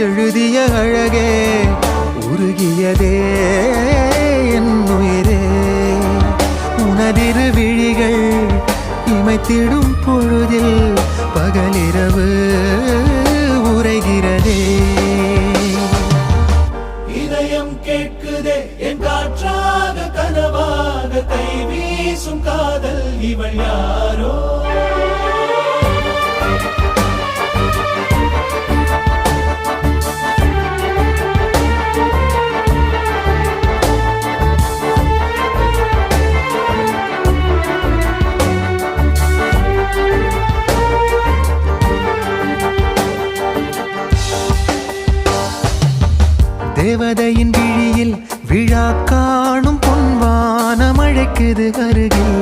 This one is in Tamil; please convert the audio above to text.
எழுதிய அழகே உருகியதே என் உயிரே உனதிரு விழிகள் இமைத்திடும் பொழுதில் பகலிரவு உரைகிறதே இதயம் கேட்குதே என் காற்றாக கனவாக கை வீசும் காதல் இவள் யாரோ தேவதையின் விழியில் விழா காணும் பொன்வானம் அழைக்குது அருகில்